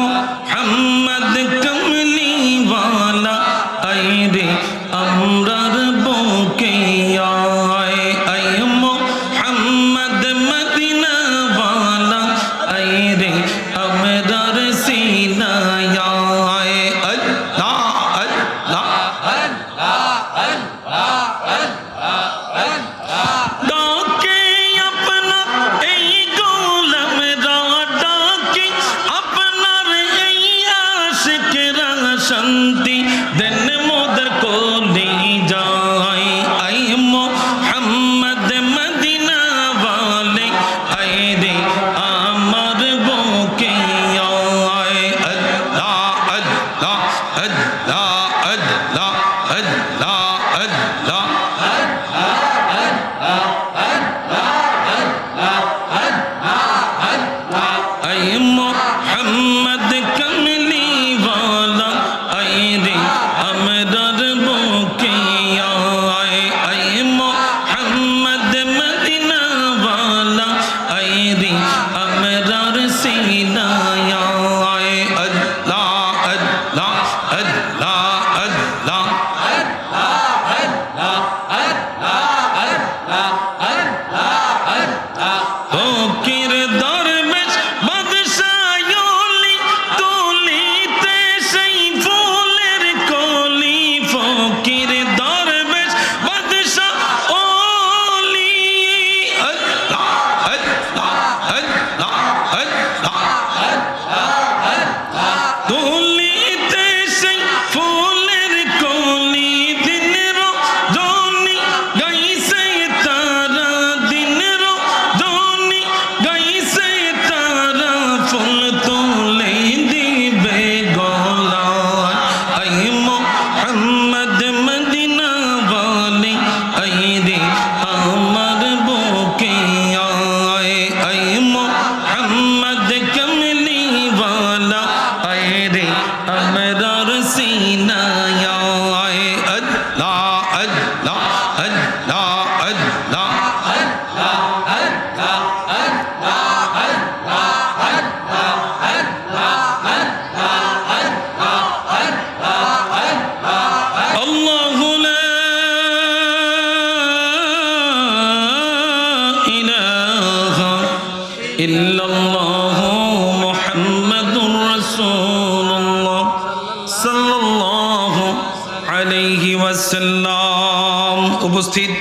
মোহাম্মদ কমলি ওয়ালা আয় রে আমরার বুকে আয় আয় মোহাম্মদ মদিনা ওয়ালা আয় রে আমরার সিনায় আয় আল্লাহ আল্লাহ ডাকে আপনা এই গোলামরা ডাকে আপনার এই আশিকরা শান্তি দেন মোদের কোলে যায় আই মোহাম্মদ মদিনা ওয়ালে আয় রে আমার বুকে আয় আল্লাহ আল্লাহ আল্লাহ আল্লাহ আল্লাহ আল্লাহ আয় মোহাম্মদ কমলি ওয়ালা আয় রে আমরার বুকে আয় আয় মোহাম্মদ মদিনা ওয়ালা আয় রে আমরার সিনায় আয় আল্লাহ আল্লাহ আল্লাহ আল্লাহ ফকির দরবেশ বাদশাহ ওলি তুলিতে সেই ফুলের কলি ফকির দরবেশ বাদশাহ ওলি আল্লাহ আল্লাহ আল্লাহ আল্লাহ তুলিতে সেই ফুলের কলি দিন রজনী গাইছে তারা দিন রজনী গাইছে তারা ফুল তুলে দিবে গলায় আই মোহাম্মদ মদিনা ওয়ালি আই রে আমার বুকে আয় আই মোহাম্মদ কমলি ওয়ালা আয় রে আমরার সিনায় আয় আল্লাহ আল্লাহ আল্লাহ আল্লাহ আল্লাহু লা ইলাহা ইল্লাল্লাহু মুহাম্মাদুর রাসূলুল্লাহ সাল্লাল্লাহু আলাইহি ওয়াসাল্লাম। উপস্থিত